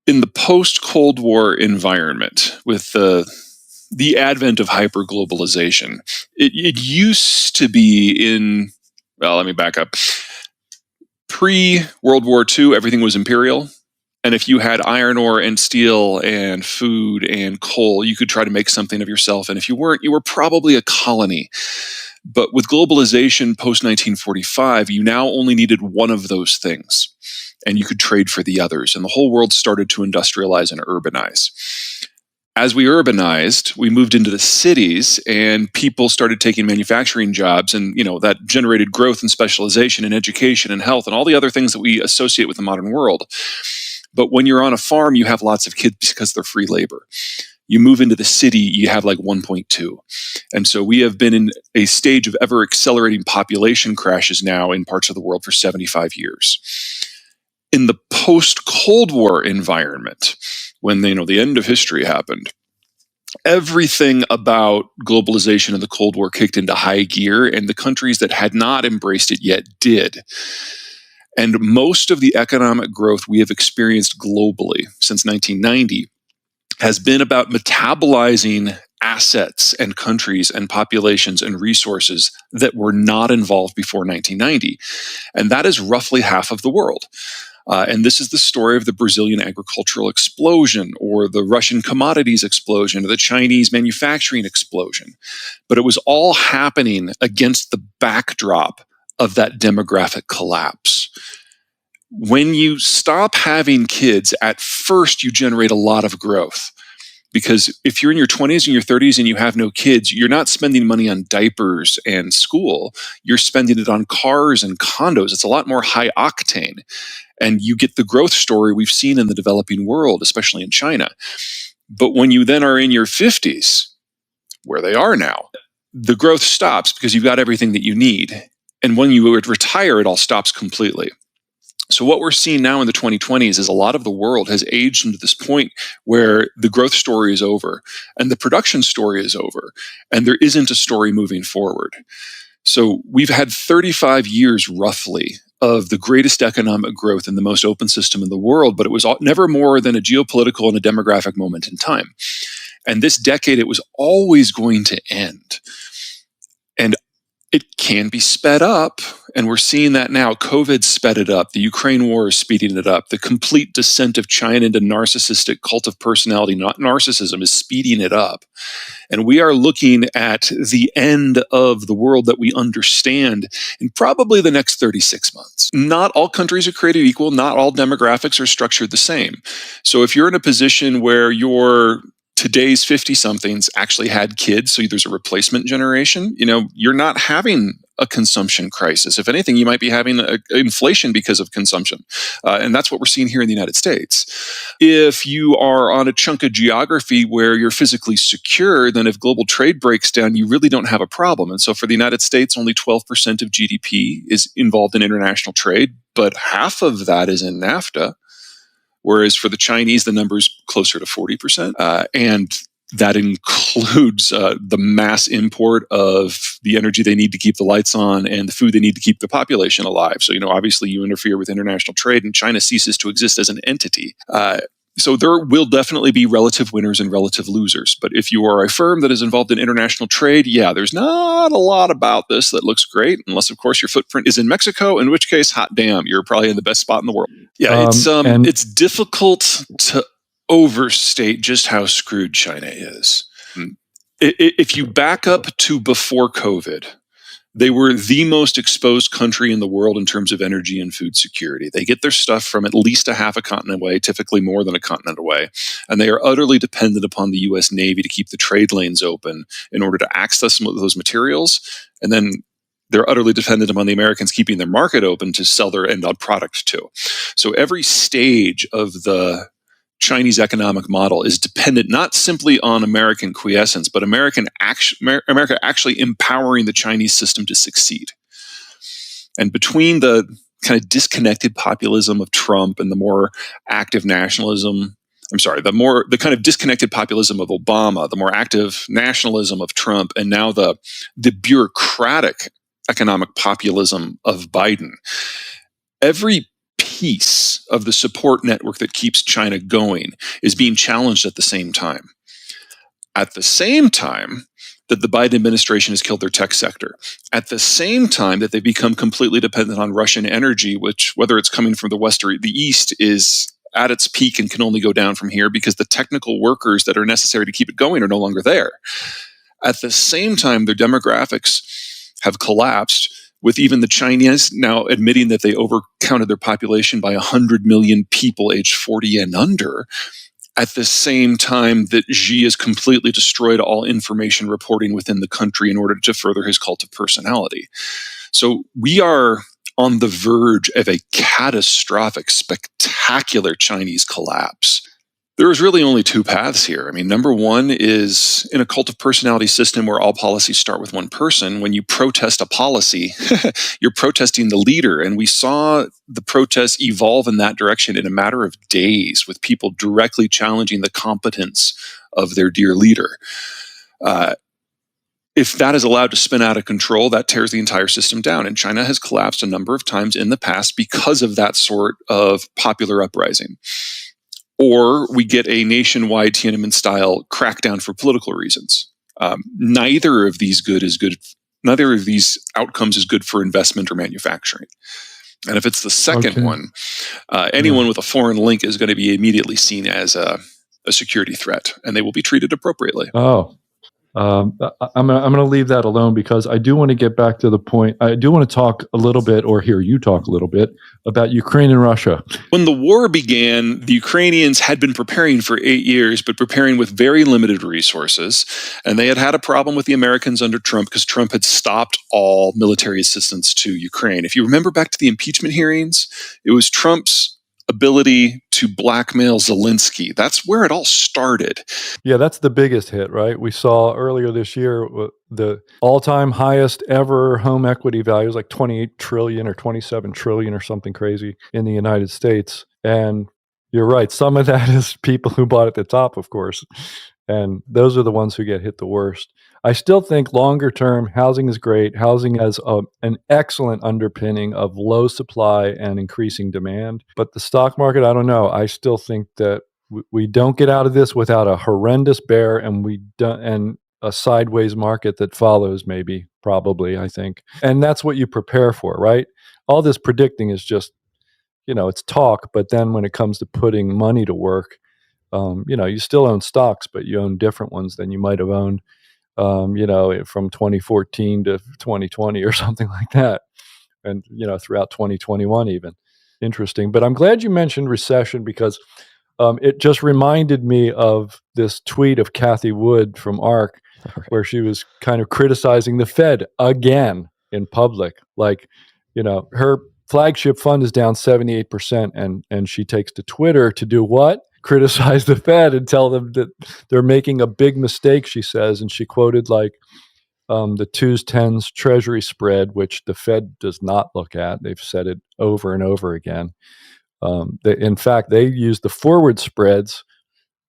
In the post-Cold War environment, with the advent of hyperglobalization, it used to be well, let me back up. Pre-World War II, everything was imperial. And if you had iron ore and steel and food and coal, you could try to make something of yourself. And if you weren't, you were probably a colony. But with globalization post-1945, you now only needed one of those things, and you could trade for the others. And the whole world started to industrialize and urbanize. As we urbanized, we moved into the cities, and people started taking manufacturing jobs, and that generated growth and specialization in education and health and all the other things that we associate with the modern world. But when you're on a farm, you have lots of kids because they're free labor. You move into the city, you have like 1.2. And so we have been in a stage of ever accelerating population crashes now in parts of the world for 75 years. In the post-Cold War environment, when the end of history happened, everything about globalization and the Cold War kicked into high gear, and the countries that had not embraced it yet did. And most of the economic growth we have experienced globally since 1990 has been about metabolizing assets and countries and populations and resources that were not involved before 1990. And that is roughly half of the world. And this is the story of the Brazilian agricultural explosion, or the Russian commodities explosion, or the Chinese manufacturing explosion. But it was all happening against the backdrop of that demographic collapse. When you stop having kids, at first you generate a lot of growth. Because if you're in your 20s and your 30s and you have no kids, you're not spending money on diapers and school. You're spending it on cars and condos. It's a lot more high octane. And you get the growth story we've seen in the developing world, especially in China. But when you then are in your 50s, where they are now, the growth stops because you've got everything that you need. And when you retire, it all stops completely. So what we're seeing now in the 2020s is a lot of the world has aged into this point where the growth story is over and the production story is over, and there isn't a story moving forward. So we've had 35 years roughly of the greatest economic growth in the most open system in the world, but it was never more than a geopolitical and a demographic moment in time. And this decade, it was always going to end. And it can be sped up, and we're seeing that now. COVID sped it up. The Ukraine war is speeding it up. The complete descent of China into narcissistic cult of personality, not narcissism, is speeding it up. And we are looking at the end of the world that we understand in probably the next 36 months. Not all countries are created equal. Not all demographics are structured the same. So if you're in a position where today's 50-somethings actually had kids, so there's a replacement generation, you're not having a consumption crisis. If anything, you might be having inflation because of consumption. And that's what we're seeing here in the United States. If you are on a chunk of geography where you're physically secure, then if global trade breaks down, you really don't have a problem. And so for the United States, only 12% of GDP is involved in international trade, but half of that is in NAFTA. Whereas for the Chinese, the number is closer to 40%. And that includes the mass import of the energy they need to keep the lights on and the food they need to keep the population alive. So, obviously you interfere with international trade and China ceases to exist as an entity. So there will definitely be relative winners and relative losers. But if you are a firm that is involved in international trade, there's not a lot about this that looks great, unless, of course, your footprint is in Mexico, in which case, hot damn, you're probably in the best spot in the world. Yeah, it's difficult to overstate just how screwed China is. If you back up to before COVID, they were the most exposed country in the world in terms of energy and food security. They get their stuff from at least a half a continent away, typically more than a continent away. And they are utterly dependent upon the U.S. Navy to keep the trade lanes open in order to access some of those materials. And then they're utterly dependent upon the Americans keeping their market open to sell their end product to. So every stage of the Chinese economic model is dependent not simply on American quiescence, but America actually empowering the Chinese system to succeed. And between the kind of disconnected populism of Trump and the more active nationalism, the kind of disconnected populism of Obama, the more active nationalism of Trump, and now the bureaucratic economic populism of Biden, every piece of the support network that keeps China going is being challenged at the same time. At the same time that the Biden administration has killed their tech sector, at the same time that they've become completely dependent on Russian energy, which, whether it's coming from the West or the East, is at its peak and can only go down from here because the technical workers that are necessary to keep it going are no longer there. At the same time, their demographics have collapsed, with even the Chinese now admitting that they overcounted their population by 100 million people aged 40 and under. At the same time that Xi has completely destroyed all information reporting within the country in order to further his cult of personality. So we are on the verge of a catastrophic, spectacular Chinese collapse. There is really only two paths here. I mean, number one is in a cult of personality system where all policies start with one person. When you protest a policy, you're protesting the leader. And we saw the protests evolve in that direction in a matter of days, with people directly challenging the competence of their dear leader. If that is allowed to spin out of control, that tears the entire system down. And China has collapsed a number of times in the past because of that sort of popular uprising. Or we get a nationwide Tiananmen-style crackdown for political reasons. Neither of these outcomes is good for investment or manufacturing. And if it's the second one, anyone with a foreign link is going to be immediately seen as a security threat, and they will be treated appropriately. I'm going to leave that alone because I do want to get back to the point. I do want to talk a little bit, or hear you talk a little bit, about Ukraine and Russia. When the war began, the Ukrainians had been preparing for 8 years, but preparing with very limited resources. And they had a problem with the Americans under Trump because Trump had stopped all military assistance to Ukraine. If you remember back to the impeachment hearings, it was Trump's ability to blackmail Zelensky. That's where it all started. Yeah, that's the biggest hit, right? We saw earlier this year the all-time highest ever home equity value was like 28 trillion or 27 trillion or something crazy in the United States. And you're right, some of that is people who bought at the top, of course. And those are the ones who get hit the worst. I still think longer term, housing is great. Housing has an excellent underpinning of low supply and increasing demand. But the stock market, I don't know. I still think that we don't get out of this without a horrendous bear, and a sideways market that follows, maybe, probably, I think. And that's what you prepare for, right? All this predicting is just, it's talk. But then when it comes to putting money to work, you still own stocks, but you own different ones than you might have owned, from 2014 to 2020 or something like that. And, throughout 2021 even. Interesting. But I'm glad you mentioned recession because it just reminded me of this tweet of Kathy Wood from ARC, where she was kind of criticizing the Fed again in public. Like, her flagship fund is down 78%, and she takes to Twitter to do what? Criticize the Fed and tell them that they're making a big mistake, she says. And she quoted like the 2s10s Treasury spread, which the Fed does not look at. They've said it over and over again. In fact, they use the forward spreads,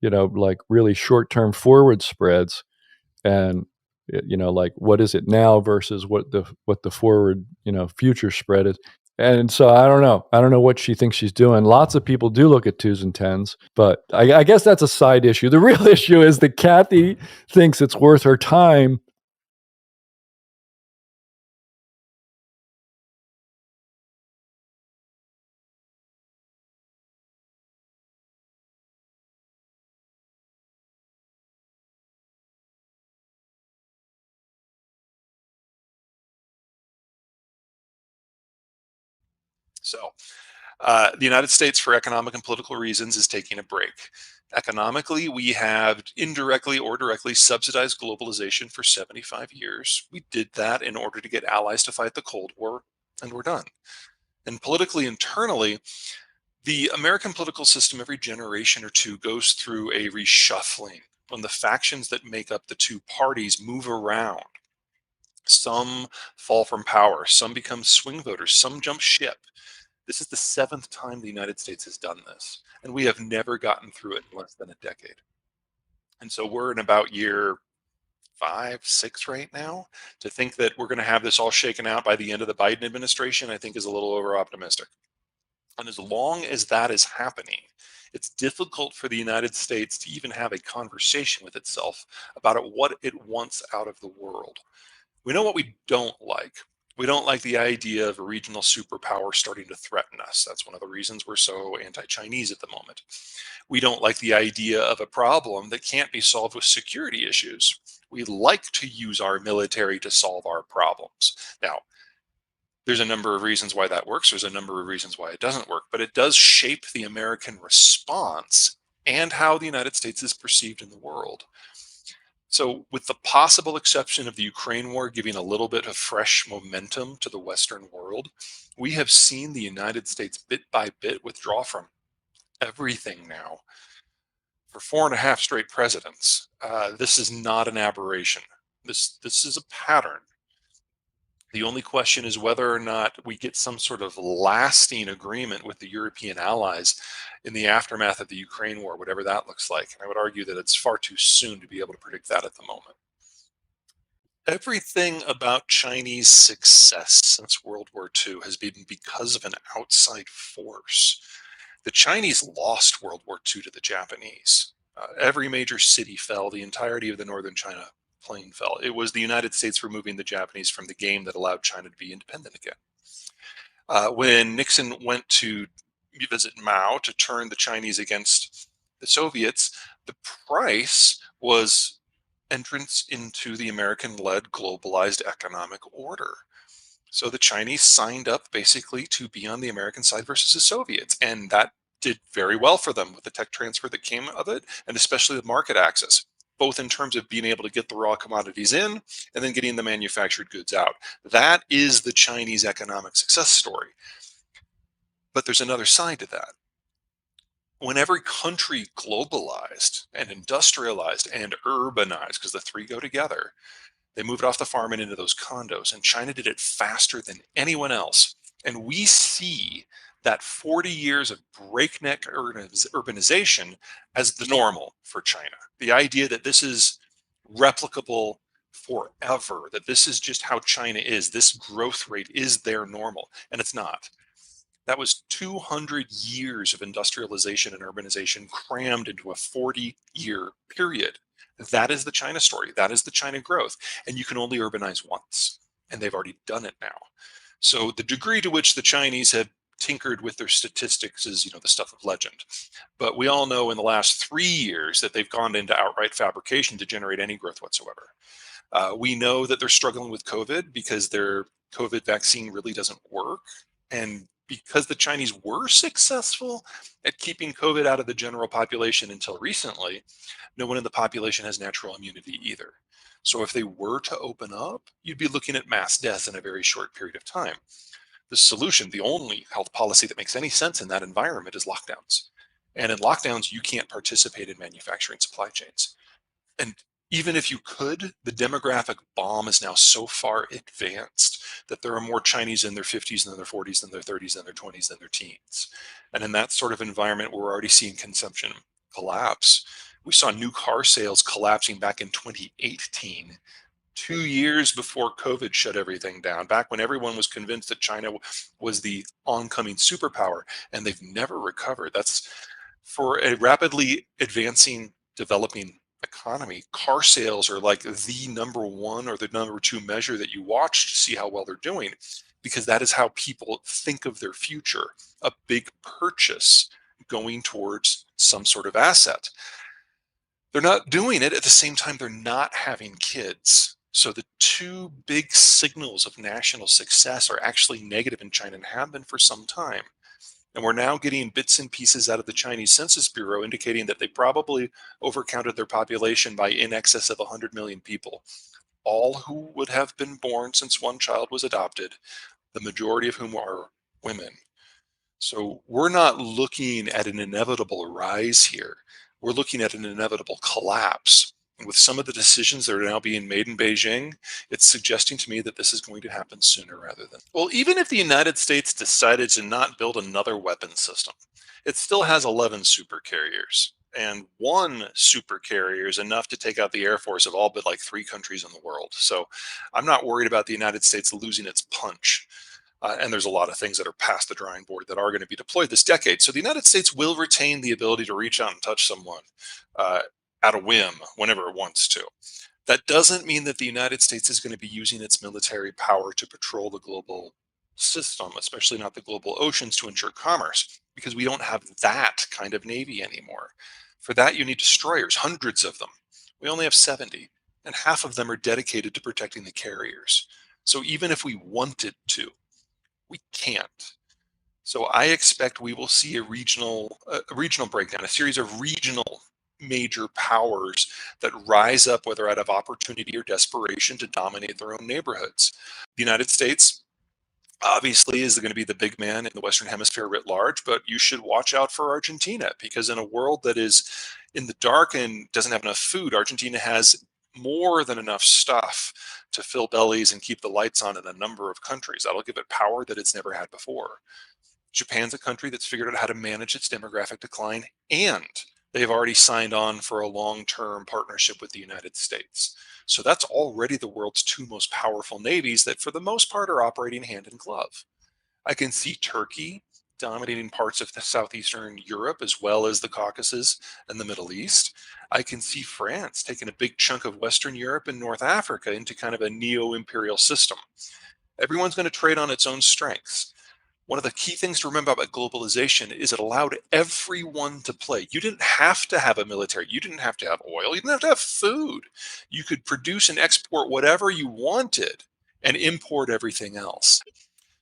like really short-term forward spreads, and like what is it now versus what the forward future spread is. And so I don't know what she thinks she's doing. Lots of people do look at 2s and 10s, but I guess that's a side issue. The real issue is that Kathy thinks it's worth her time. So the United States, for economic and political reasons, is taking a break. Economically, we have indirectly or directly subsidized globalization for 75 years. We did that in order to get allies to fight the Cold War, and we're done. And politically, internally, the American political system every generation or two goes through a reshuffling when the factions that make up the two parties move around. Some fall from power, some become swing voters, some jump ship. This is the 7th time the United States has done this, and we have never gotten through it in less than a decade. And so we're in about year 5, 6 right now. To think that we're going to have this all shaken out by the end of the Biden administration, I think, is a little over optimistic. And as long as that is happening, it's difficult for the United States to even have a conversation with itself about what it wants out of the world. We know what we don't like. We don't like the idea of a regional superpower starting to threaten us. That's one of the reasons we're so anti Chinese at the moment. We don't like the idea of a problem that can't be solved with security issues. We like to use our military to solve our problems. Now, there's a number of reasons why that works. There's a number of reasons why it doesn't work, but it does shape the American response and how the United States is perceived in the world. So, with the possible exception of the Ukraine war giving a little bit of fresh momentum to the Western world, we have seen the United States bit by bit withdraw from everything now for 4.5 straight presidents. This is not an aberration. This is a pattern. The only question is whether or not we get some sort of lasting agreement with the European allies in the aftermath of the Ukraine war, whatever that looks like. And I would argue that it's far too soon to be able to predict that at the moment. Everything about Chinese success since World War II has been because of an outside force. The Chinese lost World War II to the Japanese. Every major city fell, the entirety of the northern China plain fell. It was the United States removing the Japanese from the game that allowed China to be independent again. When Nixon went to visit Mao to turn the Chinese against the Soviets, the price was entrance into the American-led globalized economic order. So the Chinese signed up basically to be on the American side versus the Soviets, and that did very well for them with the tech transfer that came of it, and especially the market access, both in terms of being able to get the raw commodities in and then getting the manufactured goods out. That is the Chinese economic success story. But there's another side to that. When every country globalized and industrialized and urbanized, because the three go together, they moved off the farm and into those condos, and China did it faster than anyone else. And we see that 40 years of breakneck urbanization as the normal for China. The idea that this is replicable forever, that this is just how China is, this growth rate is their normal, and it's not. That was 200 years of industrialization and urbanization crammed into a 40-year period. That is the China story. That is the China growth. And you can only urbanize once. And they've already done it now. So the degree to which the Chinese have tinkered with their statistics is, the stuff of legend. But we all know in the last 3 years that they've gone into outright fabrication to generate any growth whatsoever. We know that they're struggling with COVID because their COVID vaccine really doesn't work. And because the Chinese were successful at keeping COVID out of the general population until recently, no one in the population has natural immunity either. So if they were to open up, you'd be looking at mass deaths in a very short period of time. The solution, the only health policy that makes any sense in that environment is lockdowns. And in lockdowns, you can't participate in manufacturing supply chains. And even if you could, the demographic bomb is now so far advanced that there are more Chinese in their 50s than their 40s than their 30s than their 20s than their teens. And in that sort of environment, we're already seeing consumption collapse. We saw new car sales collapsing back in 2018, 2 years before COVID shut everything down, back when everyone was convinced that China was the oncoming superpower, and they've never recovered. That's for a rapidly advancing, developing economy. Car sales are like the number one or the number two measure that you watch to see how well they're doing, because that is how people think of their future, a big purchase going towards some sort of asset. They're not doing it at the same time they're not having kids. So the two big signals of national success are actually negative in China and have been for some time. And we're now getting bits and pieces out of the Chinese Census Bureau indicating that they probably overcounted their population by in excess of 100 million people, all who would have been born since one child was adopted, the majority of whom are women. So we're not looking at an inevitable rise here. We're looking at an inevitable collapse. And with some of the decisions that are now being made in Beijing, it's suggesting to me that this is going to happen sooner rather than. Well, even if the United States decided to not build another weapon system, it still has 11 supercarriers. And one supercarrier is enough to take out the Air Force of all but like 3 countries in the world. So I'm not worried about the United States losing its punch. And there's a lot of things that are past the drawing board that are going to be deployed this decade. So the United States will retain the ability to reach out and touch someone uh, at a whim whenever it wants to. That doesn't mean that the United States is going to be using its military power to patrol the global system, especially not the global oceans, to ensure commerce, because we don't have that kind of navy anymore. For that, you need destroyers, hundreds of them. We only have 70, and half of them are dedicated to protecting the carriers. So even if we wanted to, we can't. So I expect we will see a regional breakdown, a series of regional major powers that rise up, whether out of opportunity or desperation, to dominate their own neighborhoods. The United States obviously is going to be the big man in the Western Hemisphere writ large, but you should watch out for Argentina, because in a world that is in the dark and doesn't have enough food, Argentina has more than enough stuff to fill bellies and keep the lights on in a number of countries. That'll give it power that it's never had before. Japan's a country that's figured out how to manage its demographic decline, and they've already signed on for a long-term partnership with the United States. So that's already the world's two most powerful navies that, for the most part, are operating hand in glove. I can see Turkey dominating parts of the southeastern Europe as well as the Caucasus and the Middle East. I can see France taking a big chunk of Western Europe and North Africa into kind of a neo-imperial system. Everyone's going to trade on its own strengths. One of the key things to remember about globalization is it allowed everyone to play. You didn't have to have a military. You didn't have to have oil. You didn't have to have food. You could produce and export whatever you wanted and import everything else.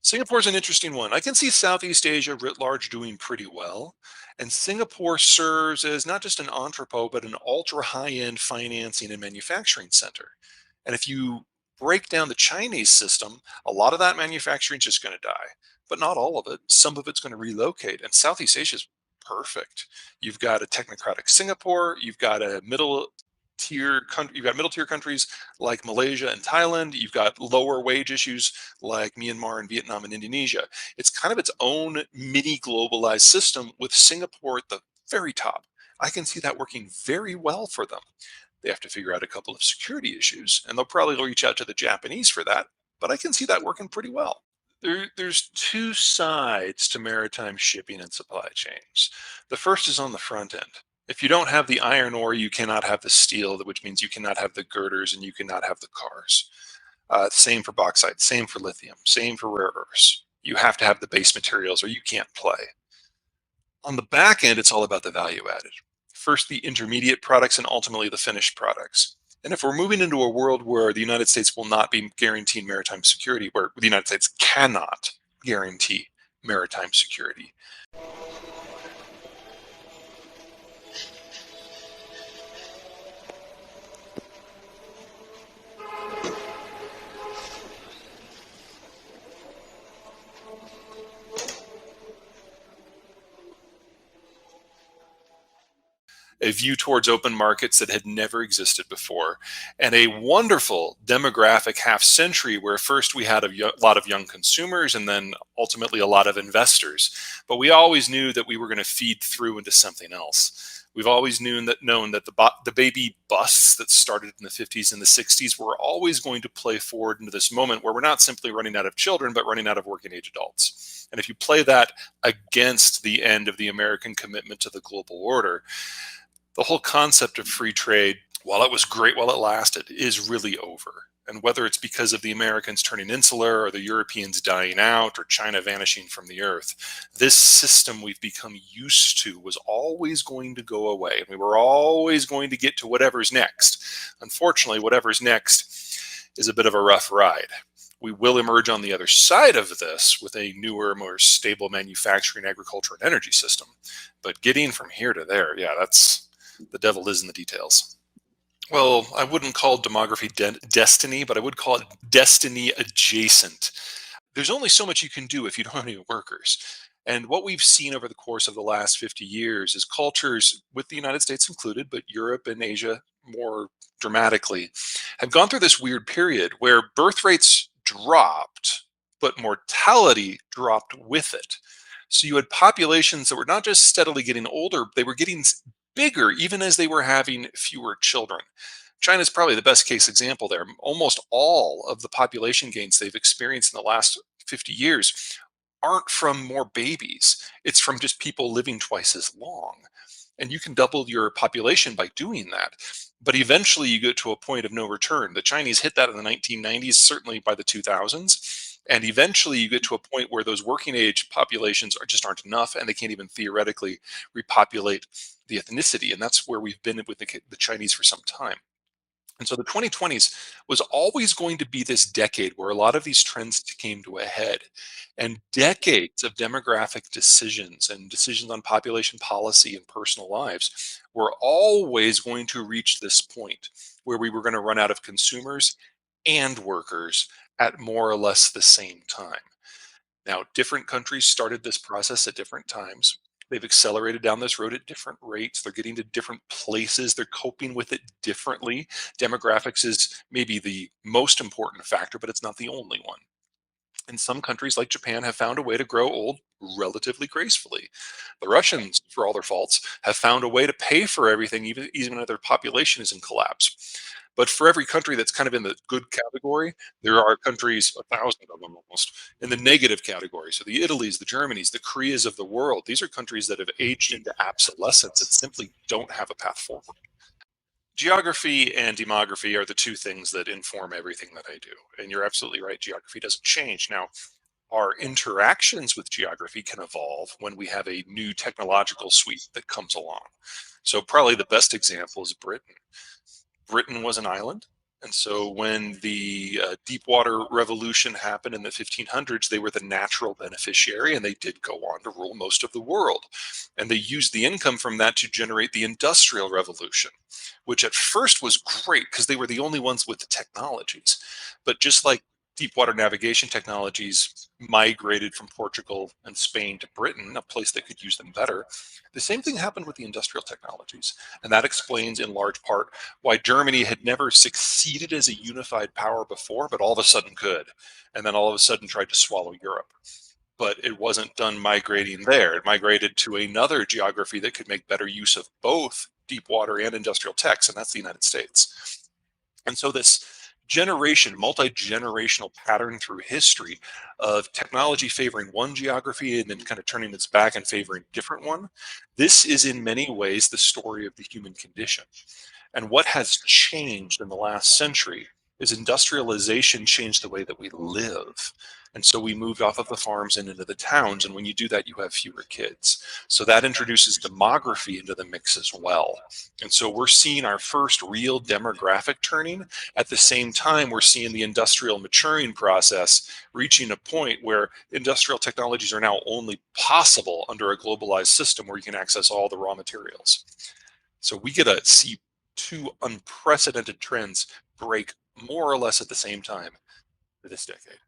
Singapore's an interesting one. I can see Southeast Asia writ large doing pretty well. And Singapore serves as not just an entrepot, but an ultra high end financing and manufacturing center. And if you break down the Chinese system, a lot of that manufacturing is just going to die, but not all of it. Some of it's going to relocate. And Southeast Asia is perfect. You've got a technocratic Singapore, you've got a middle tier countries like Malaysia and Thailand. You've got lower wage issues like Myanmar and Vietnam and Indonesia. It's kind of its own mini globalized system with Singapore at the very top. I can see that working very well for them. They have to figure out a couple of security issues, and they'll probably reach out to the Japanese for that. But I can see that working pretty well. There's two sides to maritime shipping and supply chains. The first is on the front end. If you don't have the iron ore, you cannot have the steel, which means you cannot have the girders and you cannot have the cars. Same for bauxite, same for lithium, same for rare earths. You have to have the base materials or you can't play. On the back end, it's all about the value added. First, the intermediate products and ultimately the finished products. And if we're moving into a world where the United States will not be guaranteeing maritime security, where the United States cannot guarantee maritime security, a view towards open markets that had never existed before, and a wonderful demographic half century where first we had a lot of young consumers and then ultimately a lot of investors. But we always knew that we were going to feed through into something else. We've always known that the baby busts that started in the 50s and the 60s were always going to play forward into this moment where we're not simply running out of children, but running out of working age adults. And if you play that against the end of the American commitment to the global order, the whole concept of free trade, while it was great while it lasted, is really over. And whether it's because of the Americans turning insular or the Europeans dying out or China vanishing from the earth, this system we've become used to was always going to go away. And we were always going to get to whatever's next. Unfortunately, whatever's next is a bit of a rough ride. We will emerge on the other side of this with a newer, more stable manufacturing, agriculture, and energy system. But getting from here to there, yeah, that's the devil is in the details. Well, I wouldn't call demography destiny, but I would call it destiny adjacent. There's only so much you can do if you don't have any workers. And what we've seen over the course of the last 50 years is cultures, with the United States included, but Europe and Asia more dramatically, have gone through this weird period where birth rates dropped, but mortality dropped with it. So you had populations that were not just steadily getting older, they were getting bigger even as they were having fewer children. China is probably the best case example there. Almost all of the population gains they've experienced in the last 50 years aren't from more babies. It's from just people living twice as long. And you can double your population by doing that. But eventually you get to a point of no return. The Chinese hit that in the 1990s, certainly by the 2000s. And eventually you get to a point where those working age populations just aren't enough and they can't even theoretically repopulate the ethnicity. And that's where we've been with the Chinese for some time. And so the 2020s was always going to be this decade where a lot of these trends came to a head. And decades of demographic decisions and decisions on population policy and personal lives were always going to reach this point where we were going to run out of consumers and workers at more or less the same time. Now, different countries started this process at different times. They've accelerated down this road at different rates. They're getting to different places. They're coping with it differently. Demographics is maybe the most important factor, but it's not the only one. And some countries like Japan have found a way to grow old relatively gracefully. The Russians, for all their faults, have found a way to pay for everything, even if their population is in collapse. But for every country that's kind of in the good category, there are countries, a thousand of them almost, in the negative category. So the Italies, the Germanys, the Koreas of the world, these are countries that have aged into obsolescence and simply don't have a path forward. Geography and demography are the two things that inform everything that I do. And you're absolutely right, geography doesn't change. Now, our interactions with geography can evolve when we have a new technological suite that comes along. So, probably the best example is Britain. Britain was an island. And so when the Deepwater Revolution happened in the 1500s, they were the natural beneficiary and they did go on to rule most of the world. And they used the income from that to generate the Industrial Revolution, which at first was great because they were the only ones with the technologies. But just like deep water navigation technologies migrated from Portugal and Spain to Britain, a place that could use them better, the same thing happened with the industrial technologies. And that explains in large part why Germany had never succeeded as a unified power before, but all of a sudden could. And then all of a sudden tried to swallow Europe. But it wasn't done migrating there. It migrated to another geography that could make better use of both deep water and industrial techs, and that's the United States. And so this multi-generational pattern through history of technology favoring one geography and then kind of turning its back and favoring a different one, this is in many ways the story of the human condition. And what has changed in the last century is industrialization changed the way that we live. And so we moved off of the farms and into the towns. And when you do that, you have fewer kids. So that introduces demography into the mix as well. And so we're seeing our first real demographic turning. At the same time, we're seeing the industrial maturing process reaching a point where industrial technologies are now only possible under a globalized system where you can access all the raw materials. So we get to see two unprecedented trends break more or less at the same time this decade.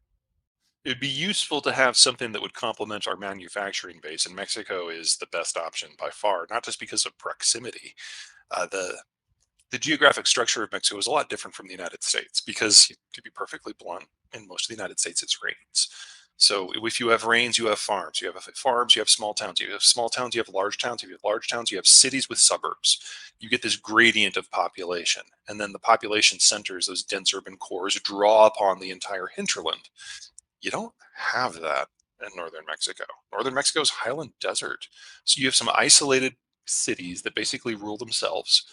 It'd be useful to have something that would complement our manufacturing base, and Mexico is the best option by far, not just because of proximity. The geographic structure of Mexico is a lot different from the United States because, to be perfectly blunt, in most of the United States, it's rains. So if you have rains, you have farms. You have farms, you have small towns. You have small towns, you have large towns. You have large towns, you have cities with suburbs. You get this gradient of population. And then the population centers, those dense urban cores, draw upon the entire hinterland. You don't have that in northern Mexico. Northern Mexico is highland desert. So you have some isolated cities that basically rule themselves,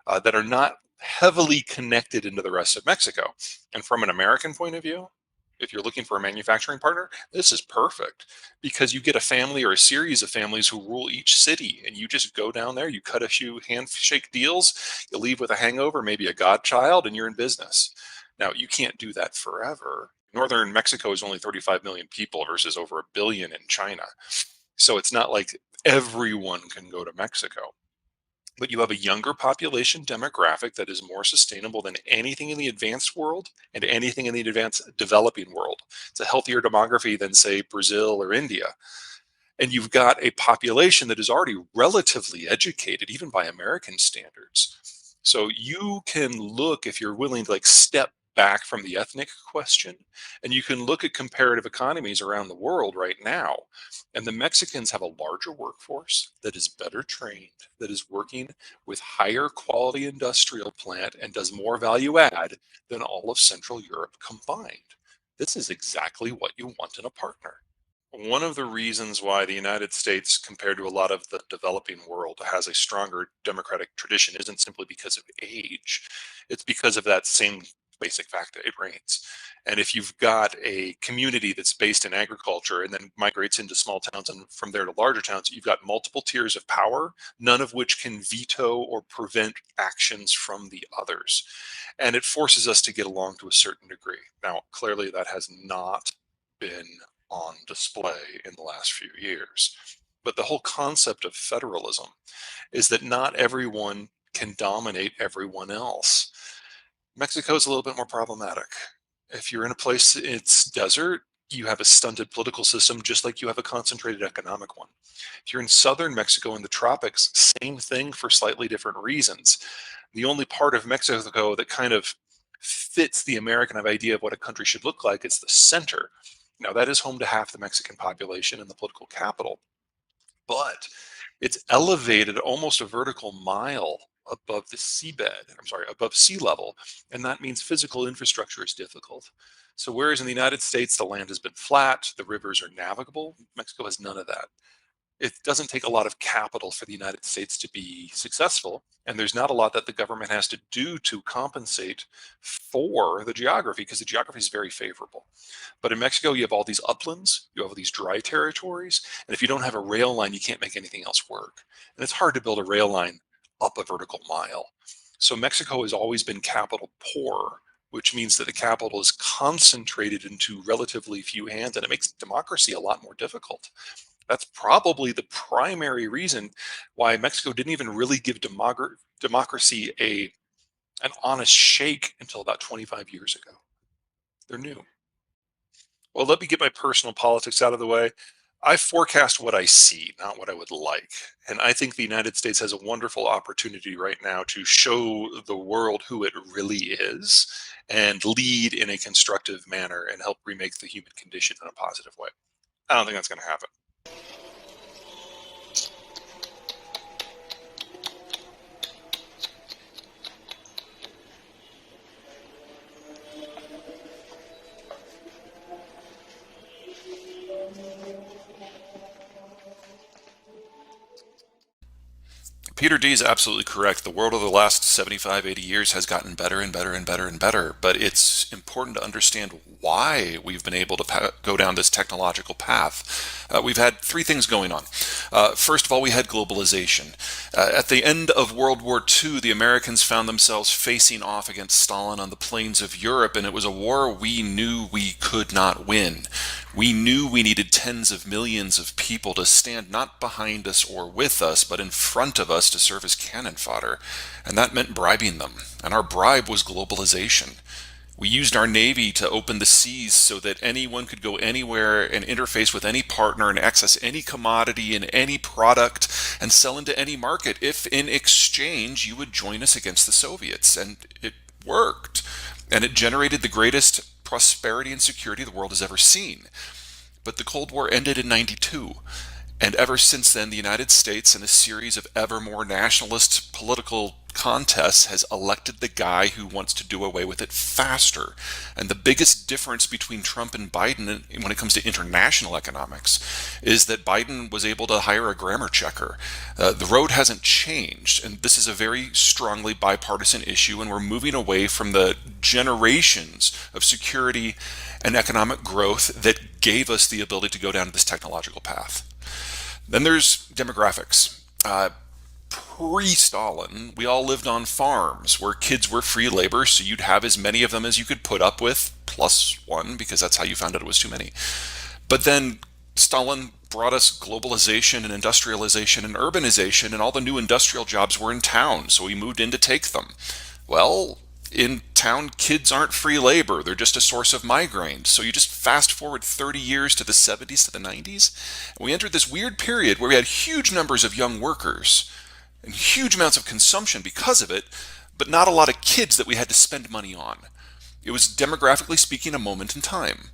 that are not heavily connected into the rest of Mexico. And from an American point of view, if you're looking for a manufacturing partner, this is perfect because you get a family or a series of families who rule each city, and you just go down there, you cut a few handshake deals, you leave with a hangover, maybe a godchild, and you're in business. Now, you can't do that forever. Northern Mexico is only 35 million people versus over a billion in China. So it's not like everyone can go to Mexico. But you have a younger population demographic that is more sustainable than anything in the advanced world and anything in the advanced developing world. It's a healthier demography than, say, Brazil or India. And you've got a population that is already relatively educated, even by American standards. So you can look, if you're willing to like step back from the ethnic question, and you can look at comparative economies around the world right now. And the Mexicans have a larger workforce that is better trained, that is working with higher quality industrial plant and does more value add than all of Central Europe combined. This is exactly what you want in a partner. One of the reasons why the United States, compared to a lot of the developing world, has a stronger democratic tradition isn't simply because of age. It's because of that same basic fact that it rains. And if you've got a community that's based in agriculture and then migrates into small towns and from there to larger towns, you've got multiple tiers of power, none of which can veto or prevent actions from the others. And it forces us to get along to a certain degree. Now, clearly, that has not been on display in the last few years. But the whole concept of federalism is that not everyone can dominate everyone else. Mexico is a little bit more problematic. If you're in a place it's desert, you have a stunted political system just like you have a concentrated economic one. If you're in southern Mexico in the tropics, same thing for slightly different reasons. The only part of Mexico that kind of fits the American idea of what a country should look like is the center. Now, that is home to half the Mexican population and the political capital, but it's elevated almost a vertical mile above the seabed, I'm sorry, above sea level, and that means physical infrastructure is difficult. So whereas in the United States, the land has been flat, the rivers are navigable, Mexico has none of that. It doesn't take a lot of capital for the United States to be successful, and there's not a lot that the government has to do to compensate for the geography because the geography is very favorable. But in Mexico, you have all these uplands, you have all these dry territories, and if you don't have a rail line, you can't make anything else work. And it's hard to build a rail line up a vertical mile. So Mexico has always been capital poor, which means that the capital is concentrated into relatively few hands, and it makes democracy a lot more difficult. That's probably the primary reason why Mexico didn't even really give democracy an honest shake until about 25 years ago. They're new. Well, let me get my personal politics out of the way. I forecast what I see, not what I would like. And I think the United States has a wonderful opportunity right now to show the world who it really is and lead in a constructive manner and help remake the human condition in a positive way. I don't think that's going to happen. Peter D is absolutely correct. The world over the last 75, 80 years has gotten better and better and better and better, but it's important to understand why we've been able to go down this technological path. We've had three things going on. First of all, we had globalization. At the end of World War II, the Americans found themselves facing off against Stalin on the plains of Europe, and it was a war we knew we could not win. We knew we needed tens of millions of people to stand not behind us or with us, but in front of us to serve as cannon fodder. And that meant bribing them. And our bribe was globalization. We used our Navy to open the seas so that anyone could go anywhere and interface with any partner and access any commodity and any product and sell into any market if in exchange you would join us against the Soviets. And it worked. And it generated the greatest prosperity and security the world has ever seen. But the Cold War ended in '92. And ever since then, the United States, in a series of ever more nationalist political contests, has elected the guy who wants to do away with it faster. And the biggest difference between Trump and Biden when it comes to international economics is that Biden was able to hire a grammar checker. The road hasn't changed, and this is a very strongly bipartisan issue, and we're moving away from the generations of security and economic growth that gave us the ability to go down this technological path. Then there's demographics. Pre-Stalin, we all lived on farms where kids were free labor, so you'd have as many of them as you could put up with, plus one, because that's how you found out it was too many. But then Stalin brought us globalization and industrialization and urbanization, and all the new industrial jobs were in town, so we moved in to take them. Well, in town, kids aren't free labor. They're just a source of migraine. So you just fast forward 30 years to the 70s to the 90s, and we entered this weird period where we had huge numbers of young workers and huge amounts of consumption because of it, but not a lot of kids that we had to spend money on. It was, demographically speaking, a moment in time.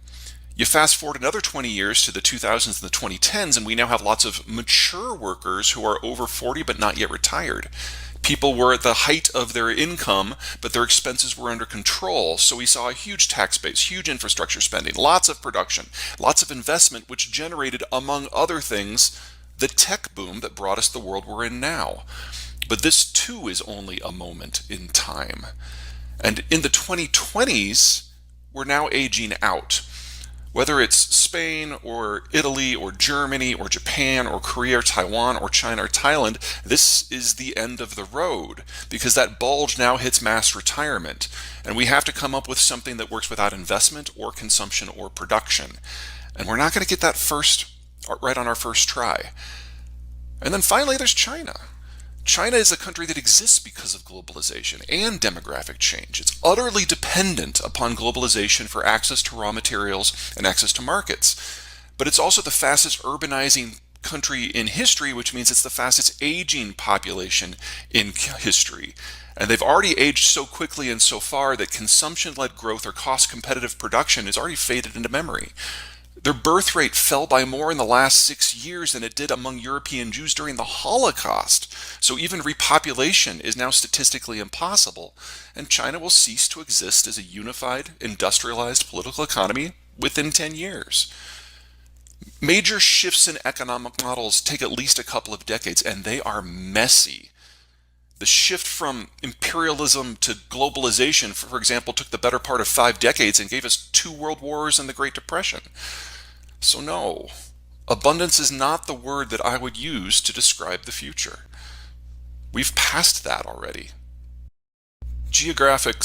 You fast forward another 20 years to the 2000s and the 2010s, and we now have lots of mature workers who are over 40 but not yet retired. People were at the height of their income, but their expenses were under control. So we saw a huge tax base, huge infrastructure spending, lots of production, lots of investment, which generated, among other things, the tech boom that brought us the world we're in now. But this too is only a moment in time. And in the 2020s, we're now aging out. Whether it's Spain or Italy or Germany or Japan or Korea or Taiwan or China or Thailand, this is the end of the road because that bulge now hits mass retirement. And we have to come up with something that works without investment or consumption or production. And we're not going to get that right on our first try. And then finally, there's China. China is a country that exists because of globalization and demographic change. It's utterly dependent upon globalization for access to raw materials and access to markets. But it's also the fastest urbanizing country in history, which means it's the fastest aging population in history. And they've already aged so quickly and so far that consumption-led growth or cost-competitive production is already faded into memory. Their birth rate fell by more in the last 6 years than it did among European Jews during the Holocaust. So even repopulation is now statistically impossible, and China will cease to exist as a unified, industrialized political economy within 10 years. Major shifts in economic models take at least a couple of decades, and they are messy. The shift from imperialism to globalization, for example, took the better part of 5 decades and gave us 2 world wars and the Great Depression. So no, abundance is not the word that I would use to describe the future. We've passed that already. Geographic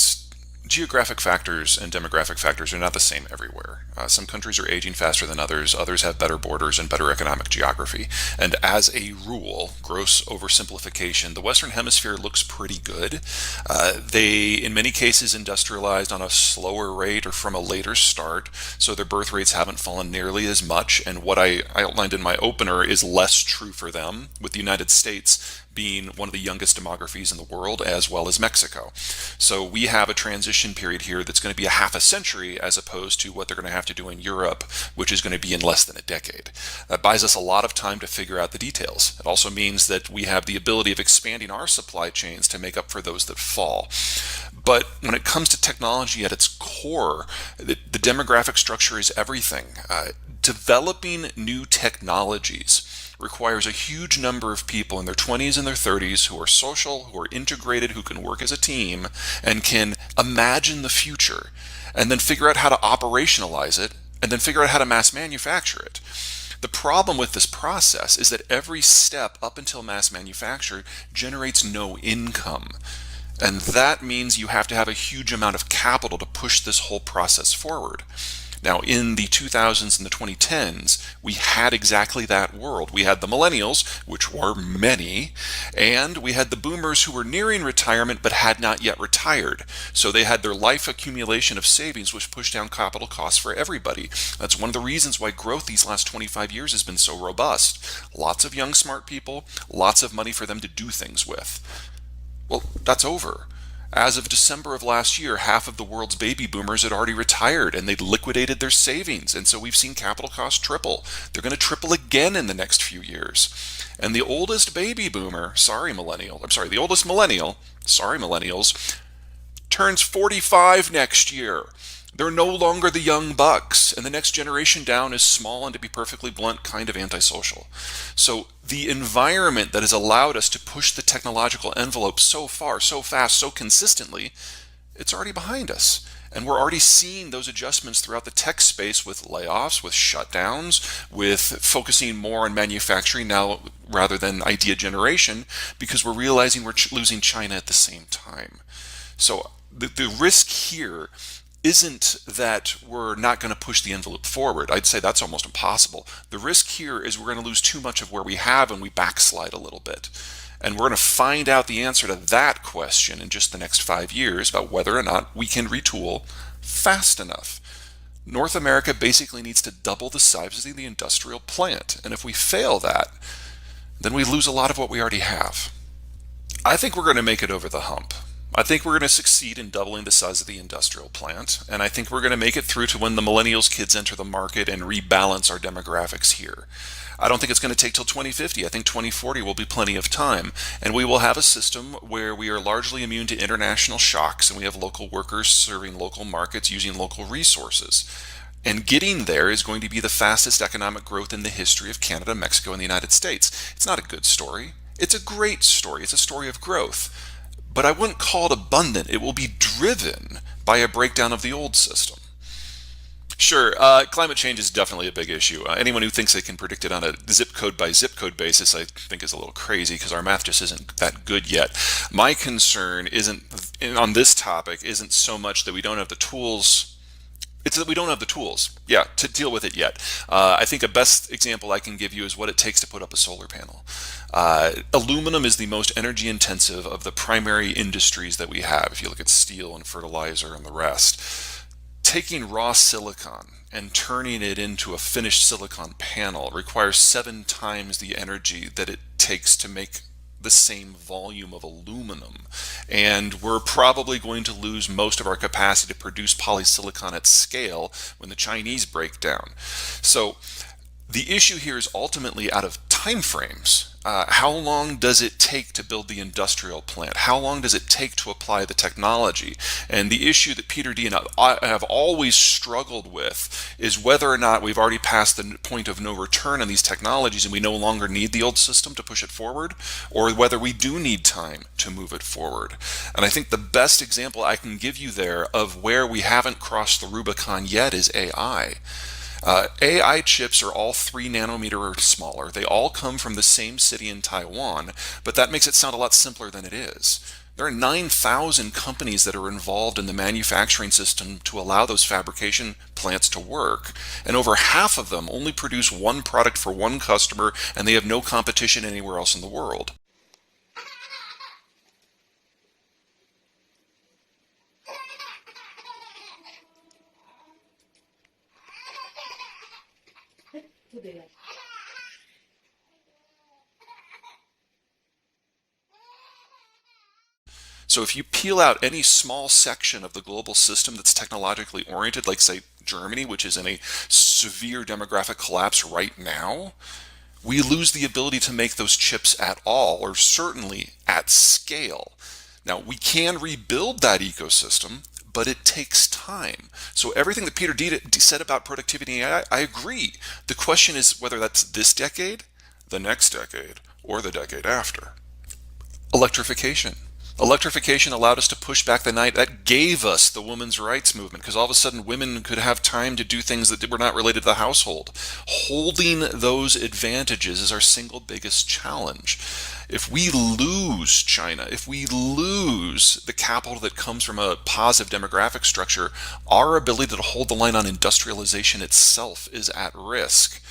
factors and demographic factors are not the same everywhere. Some countries are aging faster than others. Others have better borders and better economic geography. And as a rule, gross oversimplification, the Western Hemisphere looks pretty good. They, in many cases, industrialized on a slower rate or from a later start, so their birth rates haven't fallen nearly as much. And what I outlined in my opener is less true for them, with the United States being one of the youngest demographies in the world, as well as Mexico. So we have a transition period here that's going to be a half a century as opposed to what they're going to have to do in Europe, which is going to be in less than a decade. That buys us a lot of time to figure out the details. It also means that we have the ability of expanding our supply chains to make up for those that fall. But when it comes to technology at its core, the demographic structure is everything. Developing new technologies requires a huge number of people in their 20s and their 30s who are social, who are integrated, who can work as a team, and can imagine the future, and then figure out how to operationalize it, and then figure out how to mass manufacture it. The problem with this process is that every step up until mass manufacture generates no income. And that means you have to have a huge amount of capital to push this whole process forward. Now, in the 2000s and the 2010s, we had exactly that world. We had the millennials, which were many, and we had the boomers who were nearing retirement but had not yet retired. So they had their life accumulation of savings, which pushed down capital costs for everybody. That's one of the reasons why growth these last 25 years has been so robust. Lots of young, smart people, lots of money for them to do things with. Well, that's over. As of December of last year, half of the world's baby boomers had already retired and they'd liquidated their savings. And so we've seen capital costs triple. They're going to triple again in the next few years. And the oldest baby boomer, the oldest millennial, millennials, turns 45 next year. They're no longer the young bucks, and the next generation down is small and, to be perfectly blunt, kind of antisocial. So the environment that has allowed us to push the technological envelope so far, so fast, so consistently, it's already behind us. And we're already seeing those adjustments throughout the tech space with layoffs, with shutdowns, with focusing more on manufacturing now rather than idea generation, because we're realizing we're losing China at the same time. So the risk here isn't that we're not going to push the envelope forward. I'd say that's almost impossible. The risk here is we're going to lose too much of where we have and we backslide a little bit. And we're going to find out the answer to that question in just the next 5 years about whether or not we can retool fast enough. North America basically needs to double the size of the industrial plant. And if we fail that, then we lose a lot of what we already have. I think we're going to make it over the hump. I think we're going to succeed in doubling the size of the industrial plant, and I think we're going to make it through to when the millennials kids enter the market and rebalance our demographics here. I don't think it's going to take till 2050. I think 2040 will be plenty of time, and we will have a system where we are largely immune to international shocks, and we have local workers serving local markets using local resources. And getting there is going to be the fastest economic growth in the history of Canada, Mexico, and the United States. It's not a good story. It's a great story. It's a story of growth. But I wouldn't call it abundant. It will be driven by a breakdown of the old system. Sure, climate change is definitely a big issue. Anyone who thinks they can predict it on a zip code by zip code basis, I think is a little crazy because our math just isn't that good yet. My concern isn't on this topic isn't so much that we don't have the tools. It's that we don't have the tools, yeah, to deal with it yet. I think a best example I can give you is what it takes to put up a solar panel. Aluminum is the most energy intensive of the primary industries that we have. If you look at steel and fertilizer and the rest, taking raw silicon and turning it into a finished silicon panel requires 7 times the energy that it takes to make the same volume of aluminum. And we're probably going to lose most of our capacity to produce polysilicon at scale when the Chinese break down. So the issue here is ultimately out of time frames. How long does it take to build the industrial plant? How long does it take to apply the technology? And the issue that Peter D and I have always struggled with is whether or not we've already passed the point of no return on these technologies and we no longer need the old system to push it forward, or whether we do need time to move it forward. And I think the best example I can give you there of where we haven't crossed the Rubicon yet is AI. AI chips are all 3 nanometer or smaller. They all come from the same city in Taiwan, but that makes it sound a lot simpler than it is. There are 9,000 companies that are involved in the manufacturing system to allow those fabrication plants to work, and over half of them only produce one product for one customer, and they have no competition anywhere else in the world. So if you peel out any small section of the global system that's technologically oriented, like say Germany, which is in a severe demographic collapse right now, we lose the ability to make those chips at all, or certainly at scale. Now, we can rebuild that ecosystem, but it takes time. So everything that Peter D said about productivity and AI, I agree. The question is whether that's this decade, the next decade, or the decade after. Electrification. Electrification allowed us to push back the night. That gave us the women's rights movement because all of a sudden women could have time to do things that were not related to the household. Holding those advantages is our single biggest challenge. If we lose China, if we lose the capital that comes from a positive demographic structure, our ability to hold the line on industrialization itself is at risk.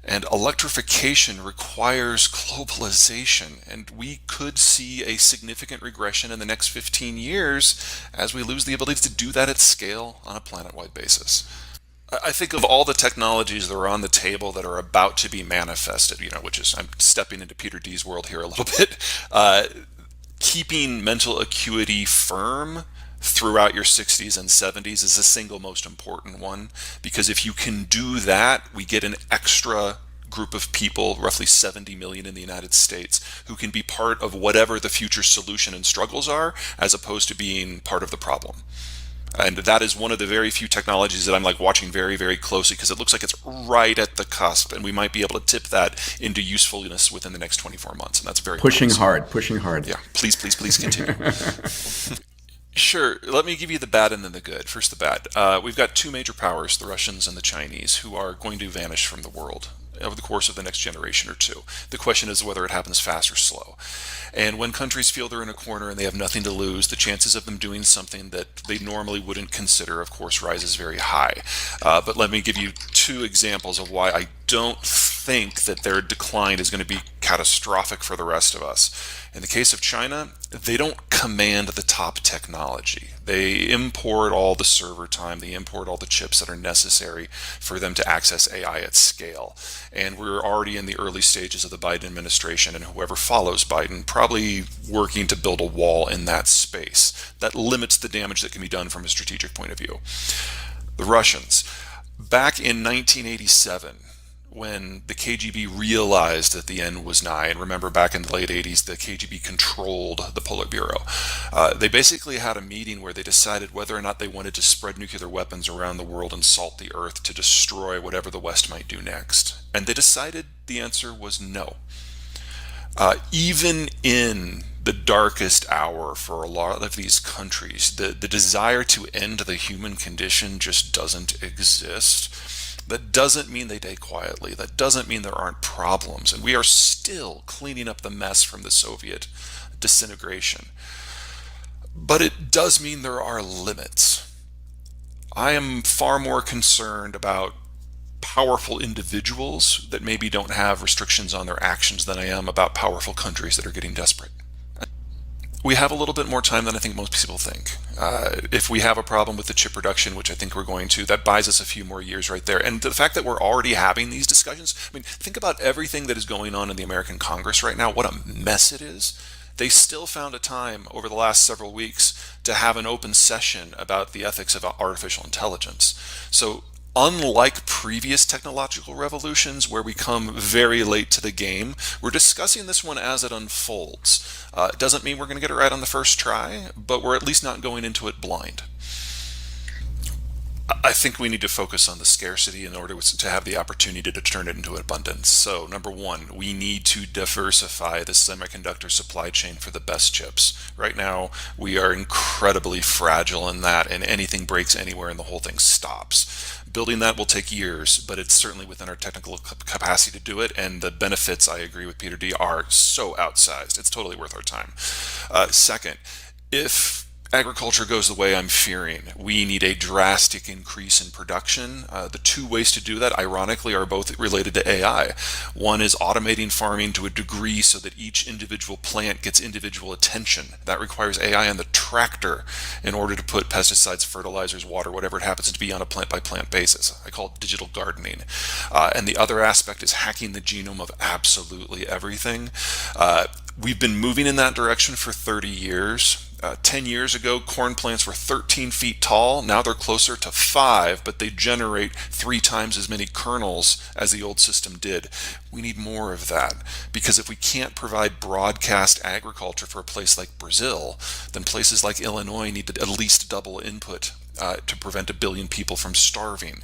And electrification requires globalization, and we could see a significant regression in the next 15 years as we lose the ability to do that at scale on a planet-wide basis. I think of all the technologies that are on the table that are about to be manifested, which is, I'm stepping into Peter D's world here a little bit, keeping mental acuity firm throughout your 60s and 70s is the single most important one, because if you can do that, we get an extra group of people, roughly 70 million in the United States, who can be part of whatever the future solution and struggles are, as opposed to being part of the problem. And that is one of the very few technologies that I'm watching very, very closely, because it looks like it's right at the cusp, and we might be able to tip that into usefulness within the next 24 months, and that's very pushing promising. hard. Yeah, please continue. Sure. Let me give you the bad and then the good. First, the bad. We've got 2 major powers, the Russians and the Chinese, who are going to vanish from the world over the course of the next generation or 2. The question is whether it happens fast or slow. And when countries feel they're in a corner and they have nothing to lose, the chances of them doing something that they normally wouldn't consider, of course, rises very high. But let me give you 2 examples of why I don't think that their decline is going to be catastrophic for the rest of us. In the case of China, they don't command the top technology. They import all the server time, they import all the chips that are necessary for them to access AI at scale. And we're already in the early stages of the Biden administration, and whoever follows Biden probably working to build a wall in that space that limits the damage that can be done from a strategic point of view. The Russians. Back in 1987, when the KGB realized that the end was nigh, and remember back in the late 80s, the KGB controlled the Politburo. They basically had a meeting where they decided whether or not they wanted to spread nuclear weapons around the world and salt the earth to destroy whatever the West might do next. And they decided the answer was no. Even in the darkest hour for a lot of these countries, the desire to end the human condition just doesn't exist. That doesn't mean they die quietly. That doesn't mean there aren't problems. And we are still cleaning up the mess from the Soviet disintegration. But it does mean there are limits. I am far more concerned about powerful individuals that maybe don't have restrictions on their actions than I am about powerful countries that are getting desperate. We have a little bit more time than I think most people think. If we have a problem with the chip production, which I think we're going to, that buys us a few more years right there. And the fact that we're already having these discussions, I mean, think about everything that is going on in the American Congress right now, what a mess it is. They still found a time over the last several weeks to have an open session about the ethics of artificial intelligence. So unlike previous technological revolutions where we come very late to the game, we're discussing this one as it unfolds. It doesn't mean we're going to get it right on the first try, but we're at least not going into it blind. I think we need to focus on the scarcity in order to have the opportunity to turn it into abundance. So, number one, we need to diversify the semiconductor supply chain for the best chips. Right now, we are incredibly fragile in that, and anything breaks anywhere and the whole thing stops. Building that will take years, but it's certainly within our technical capacity to do it, and the benefits, I agree with Peter D., are so outsized. It's totally worth our time. Second, if agriculture goes the way I'm fearing, we need a drastic increase in production. The two ways to do that, ironically, are both related to AI. One is automating farming to a degree so that each individual plant gets individual attention. That requires AI on the tractor in order to put pesticides, fertilizers, water, whatever it happens to be, on a plant-by-plant basis. I call it digital gardening. And the other aspect is hacking the genome of absolutely everything. We've been moving in that direction for 30 years. 10 years ago, corn plants were 13 feet tall. Now they're closer to 5, but they generate 3 times as many kernels as the old system did. We need more of that, because if we can't provide broadcast agriculture for a place like Brazil, then places like Illinois need to at least double input to prevent 1 billion people from starving.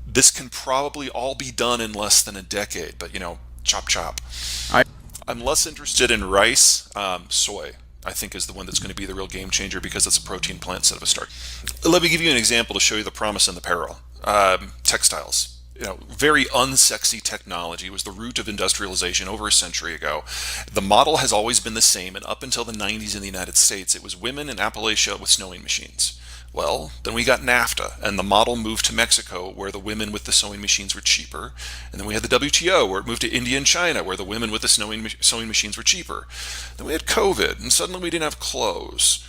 This can probably all be done in less than a decade, but chop chop. I'm less interested in rice. Soy, I think, is the one that's going to be the real game changer, because it's a protein plant instead of a starch. Let me give you an example to show you the promise and the peril. Textiles. Very unsexy technology was the root of industrialization over a century ago. The model has always been the same, and up until the 90s in the United States, it was women in Appalachia with sewing machines. Well, then we got NAFTA, and the model moved to Mexico, where the women with the sewing machines were cheaper. And then we had the WTO, where it moved to India and China, where the women with the sewing machines were cheaper. Then we had COVID, and suddenly we didn't have clothes.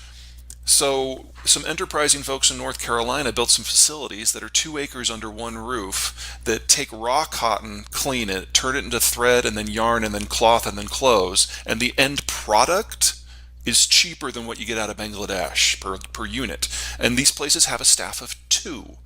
So some enterprising folks in North Carolina built some facilities that are 2 acres under one roof that take raw cotton, clean it, turn it into thread, and then yarn, and then cloth, and then clothes. And the end product is cheaper than what you get out of Bangladesh per unit. And these places have a staff of 2.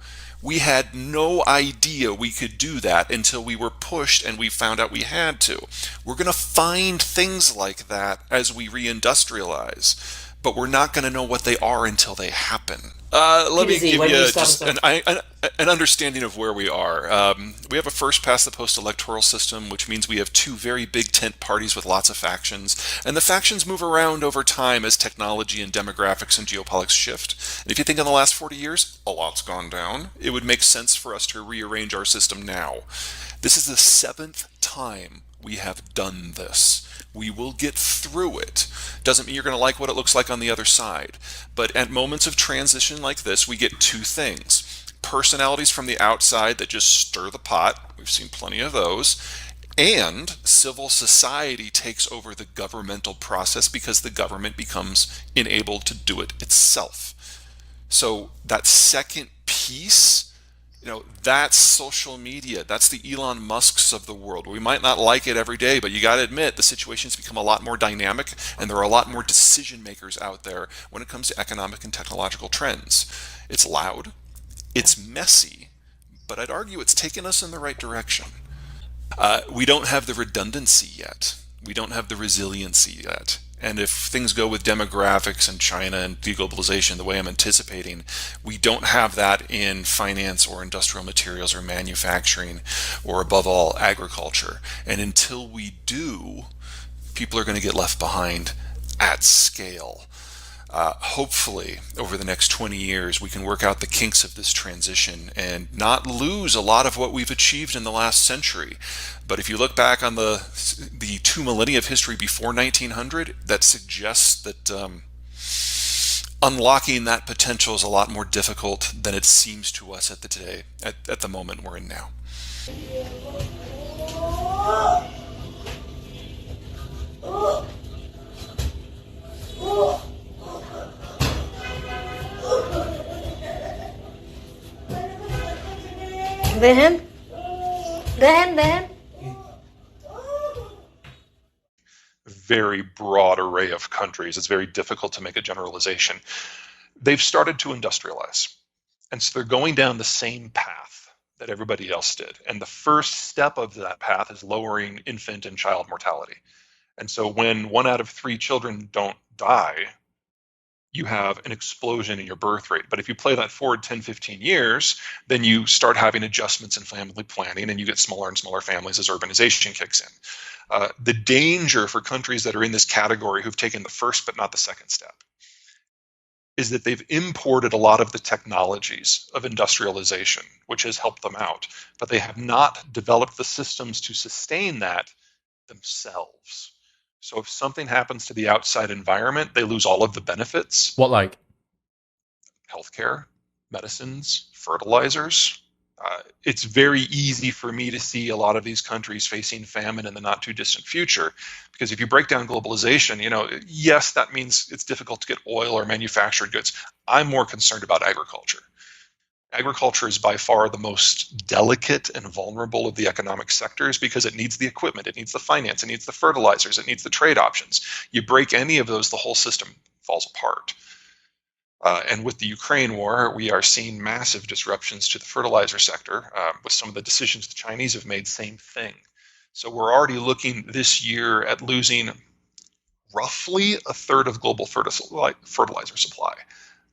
We had no idea we could do that until we were pushed and we found out we had to. We're going to find things like that as we reindustrialize, but we're not going to know what they are until they happen. Let me give you just an understanding of where we are. We have a first past the post electoral system, which means we have 2 very big tent parties with lots of factions. And the factions move around over time as technology and demographics and geopolitics shift. And if you think in the last 40 years, a lot's gone down. It would make sense for us to rearrange our system now. This is the 7th time we have done this. We will get through it. Doesn't mean you're going to like what it looks like on the other side. But at moments of transition like this, we get 2 things. Personalities from the outside that just stir the pot. We've seen plenty of those. And civil society takes over the governmental process because the government becomes enabled to do it itself. So that second piece, that's social media. That's the Elon Musks of the world. We might not like it every day, but you got to admit the situation's become a lot more dynamic, and there are a lot more decision makers out there when it comes to economic and technological trends. It's loud, it's messy, but I'd argue it's taken us in the right direction. We don't have the redundancy yet. We don't have the resiliency yet. And if things go with demographics and China and deglobalization the way I'm anticipating, we don't have that in finance or industrial materials or manufacturing or, above all, agriculture. And until we do, people are going to get left behind at scale. Hopefully, over the next 20 years, we can work out the kinks of this transition and not lose a lot of what we've achieved in the last century. But if you look back on the 2 millennia of history before 1900, that suggests that unlocking that potential is a lot more difficult than it seems to us at the moment we're in now. Then, then. Very broad array of countries. It's very difficult to make a generalization. They've started to industrialize. And so they're going down the same path that everybody else did. And the first step of that path is lowering infant and child mortality. And so when 1 out of 3 children don't die, you have an explosion in your birth rate. But if you play that forward 10, 15 years, then you start having adjustments in family planning and you get smaller and smaller families as urbanization kicks in. The danger for countries that are in this category who've taken the first but not the second step is that they've imported a lot of the technologies of industrialization, which has helped them out, but they have not developed the systems to sustain that themselves. So if something happens to the outside environment, they lose all of the benefits. What, like? Healthcare, medicines, fertilizers. It's very easy for me to see a lot of these countries facing famine in the not too distant future, because if you break down globalization, yes, that means it's difficult to get oil or manufactured goods. I'm more concerned about agriculture. Agriculture is by far the most delicate and vulnerable of the economic sectors because it needs the equipment, it needs the finance, it needs the fertilizers, it needs the trade options. You break any of those, the whole system falls apart. And with the Ukraine war, we are seeing massive disruptions to the fertilizer sector. With some of the decisions the Chinese have made, same thing. So we're already looking this year at losing roughly a third of global fertilizer supply.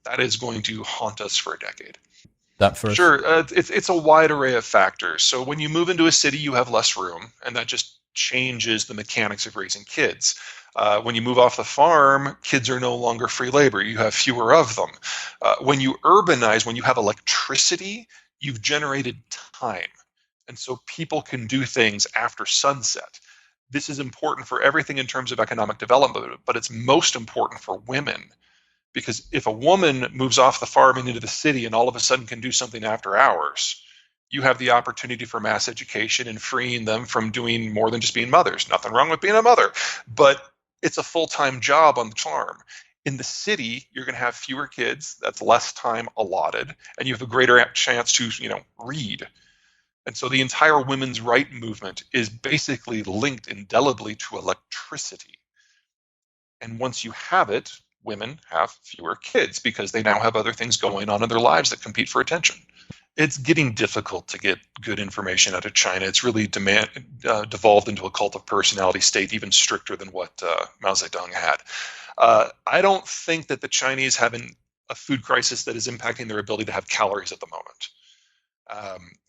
That is going to haunt us for a decade. That first. Sure, it's a wide array of factors. So when you move into a city, you have less room, and that just changes the mechanics of raising kids. When you move off the farm, kids are no longer free labor. You have fewer of them. When you urbanize, when you have electricity, you've generated time. And so people can do things after sunset. This is important for everything in terms of economic development, but it's most important for women. Because if a woman moves off the farm and into the city and all of a sudden can do something after hours, you have the opportunity for mass education and freeing them from doing more than just being mothers. Nothing wrong with being a mother, but it's a full-time job on the farm. In the city, you're going to have fewer kids, that's less time allotted, and you have a greater chance to, read. And so the entire women's right movement is basically linked indelibly to electricity. And once you have it, women have fewer kids because they now have other things going on in their lives that compete for attention. It's getting difficult to get good information out of China. It's really devolved into a cult of personality state, even stricter than what Mao Zedong had. I don't think that the Chinese have a food crisis that is impacting their ability to have calories at the moment.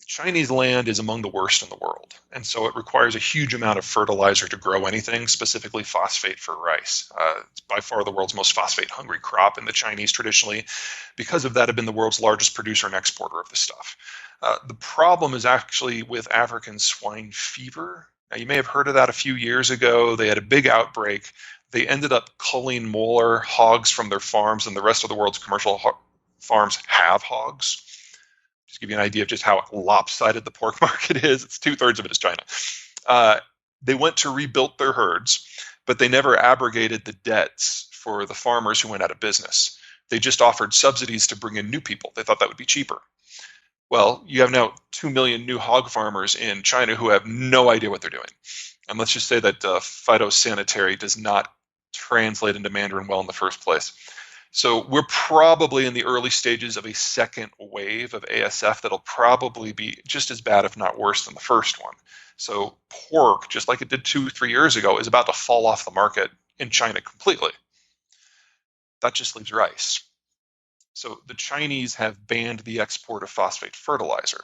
Chinese land is among the worst in the world, and so it requires a huge amount of fertilizer to grow anything, specifically phosphate for rice. It's by far the world's most phosphate-hungry crop, and the Chinese traditionally, because of that, have been the world's largest producer and exporter of the stuff. The problem is actually with African swine fever. Now, you may have heard of that a few years ago. They had a big outbreak. They ended up culling more hogs from their farms than the rest of the world's commercial farms have hogs. Just give you an idea of just how lopsided the pork market is. It's 2/3 of it is China. They went to rebuild their herds, but they never abrogated the debts for the farmers who went out of business. They just offered subsidies to bring in new people. They thought that would be cheaper. Well, you have now 2 million new hog farmers in China who have no idea what they're doing. And let's just say that phytosanitary does not translate into Mandarin well in the first place. So we're probably in the early stages of a second wave of ASF that'll probably be just as bad, if not worse, than the first one. So pork, just like it did 2-3 years ago, is about to fall off the market in China completely. That just leaves rice. So the Chinese have banned the export of phosphate fertilizer.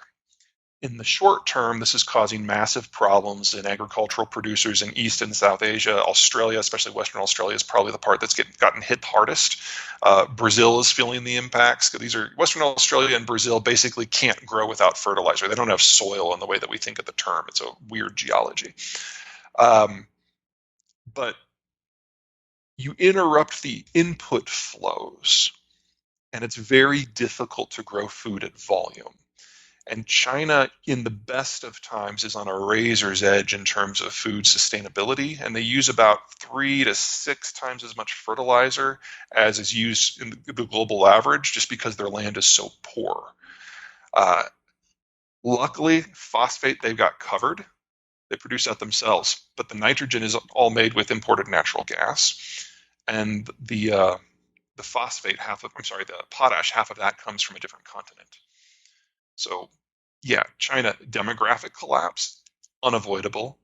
In the short term, this is causing massive problems in agricultural producers in East and South Asia. Australia, especially Western Australia, is probably the part that's gotten hit hardest. Brazil is feeling the impacts. Western Australia and Brazil basically can't grow without fertilizer. They don't have soil in the way that we think of the term. It's a weird geology. But you interrupt the input flows, and it's very difficult to grow food at volume. And China, in the best of times, is on a razor's edge in terms of food sustainability, and they use about 3 to 6 times as much fertilizer as is used in the global average, just because their land is so poor. Luckily, phosphate they've got covered. They produce that themselves, but the nitrogen is all made with imported natural gas, and the phosphate, the potash, half of that comes from a different continent. So, yeah, China, demographic collapse, unavoidable.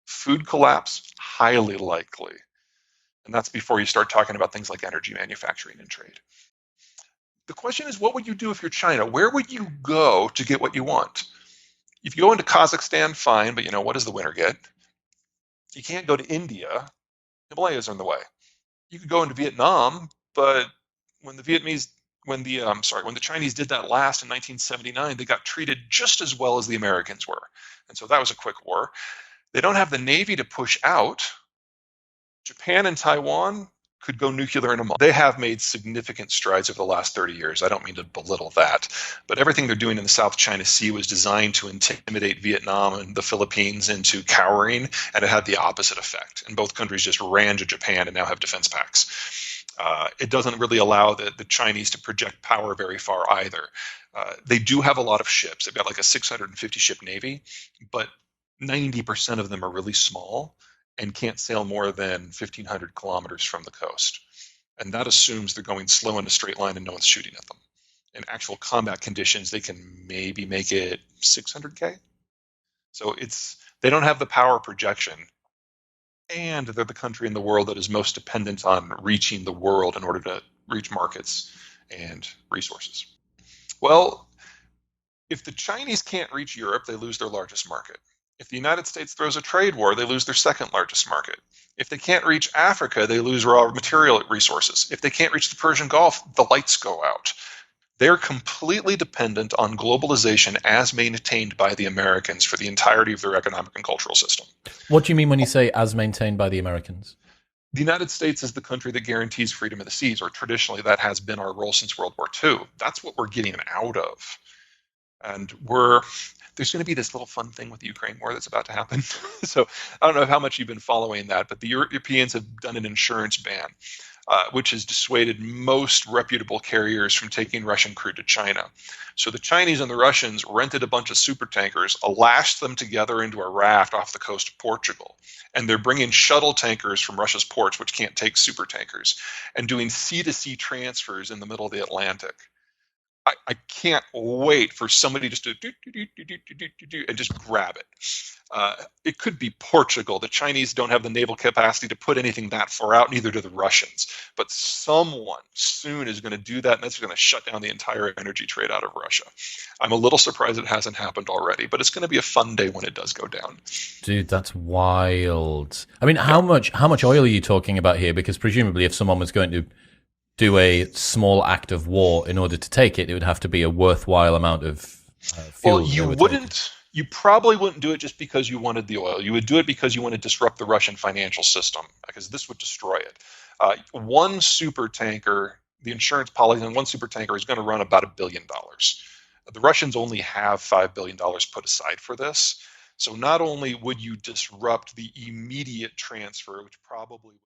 Food collapse, highly likely. And that's before you start talking about things like energy manufacturing and trade. The question is, what would you do if you're China? Where would you go to get what you want? If you go into Kazakhstan, fine, but what does the winner get? You can't go to India. Himalayas are in the way. You could go into Vietnam, but when the Chinese did that last in 1979, they got treated just as well as the Americans were. And so that was a quick war. They don't have the Navy to push out. Japan and Taiwan could go nuclear in a month. They have made significant strides over the last 30 years. I don't mean to belittle that. But everything they're doing in the South China Sea was designed to intimidate Vietnam and the Philippines into cowering, and it had the opposite effect. And both countries just ran to Japan and now have defense packs. It doesn't really allow the Chinese to project power very far either. They do have a lot of ships. They've got like a 650 ship navy, but 90% of them are really small and can't sail more than 1,500 kilometers from the coast. And that assumes they're going slow in a straight line and no one's shooting at them. In actual combat conditions, they can maybe make it 600K. So they don't have the power projection. And they're the country in the world that is most dependent on reaching the world in order to reach markets and resources. Well, if the Chinese can't reach Europe, they lose their largest market. If the United States throws a trade war, they lose their second largest market. If they can't reach Africa, they lose raw material resources. If they can't reach the Persian Gulf, the lights go out. They're completely dependent on globalization as maintained by the Americans for the entirety of their economic and cultural system. What do you mean when you say as maintained by the Americans? The United States is the country that guarantees freedom of the seas, or traditionally that has been our role since World War II. That's what we're getting out of. And there's going to be this little fun thing with the Ukraine war that's about to happen. So I don't know how much you've been following that, but the Europeans have done an insurance ban, which has dissuaded most reputable carriers from taking Russian crude to China. So the Chinese and the Russians rented a bunch of super tankers, lashed them together into a raft off the coast of Portugal. And they're bringing shuttle tankers from Russia's ports, which can't take super tankers, and doing sea-to-sea transfers in the middle of the Atlantic. I can't wait for somebody just to do and just grab it. It could be Portugal. The Chinese don't have the naval capacity to put anything that far out, neither do the Russians. But someone soon is going to do that, and that's going to shut down the entire energy trade out of Russia. I'm a little surprised it hasn't happened already, but it's going to be a fun day when it does go down. Dude, that's wild. I mean, how much oil are you talking about here? Because presumably if someone was going to do a small act of war in order to take it, it would have to be a worthwhile amount of fuel. Well, you probably wouldn't do it just because you wanted the oil. You would do it because you want to disrupt the Russian financial system, because this would destroy it. One super tanker, the insurance policy on one super tanker is going to run about $1 billion. The Russians only have $5 billion put aside for this. So not only would you disrupt the immediate transfer, which probably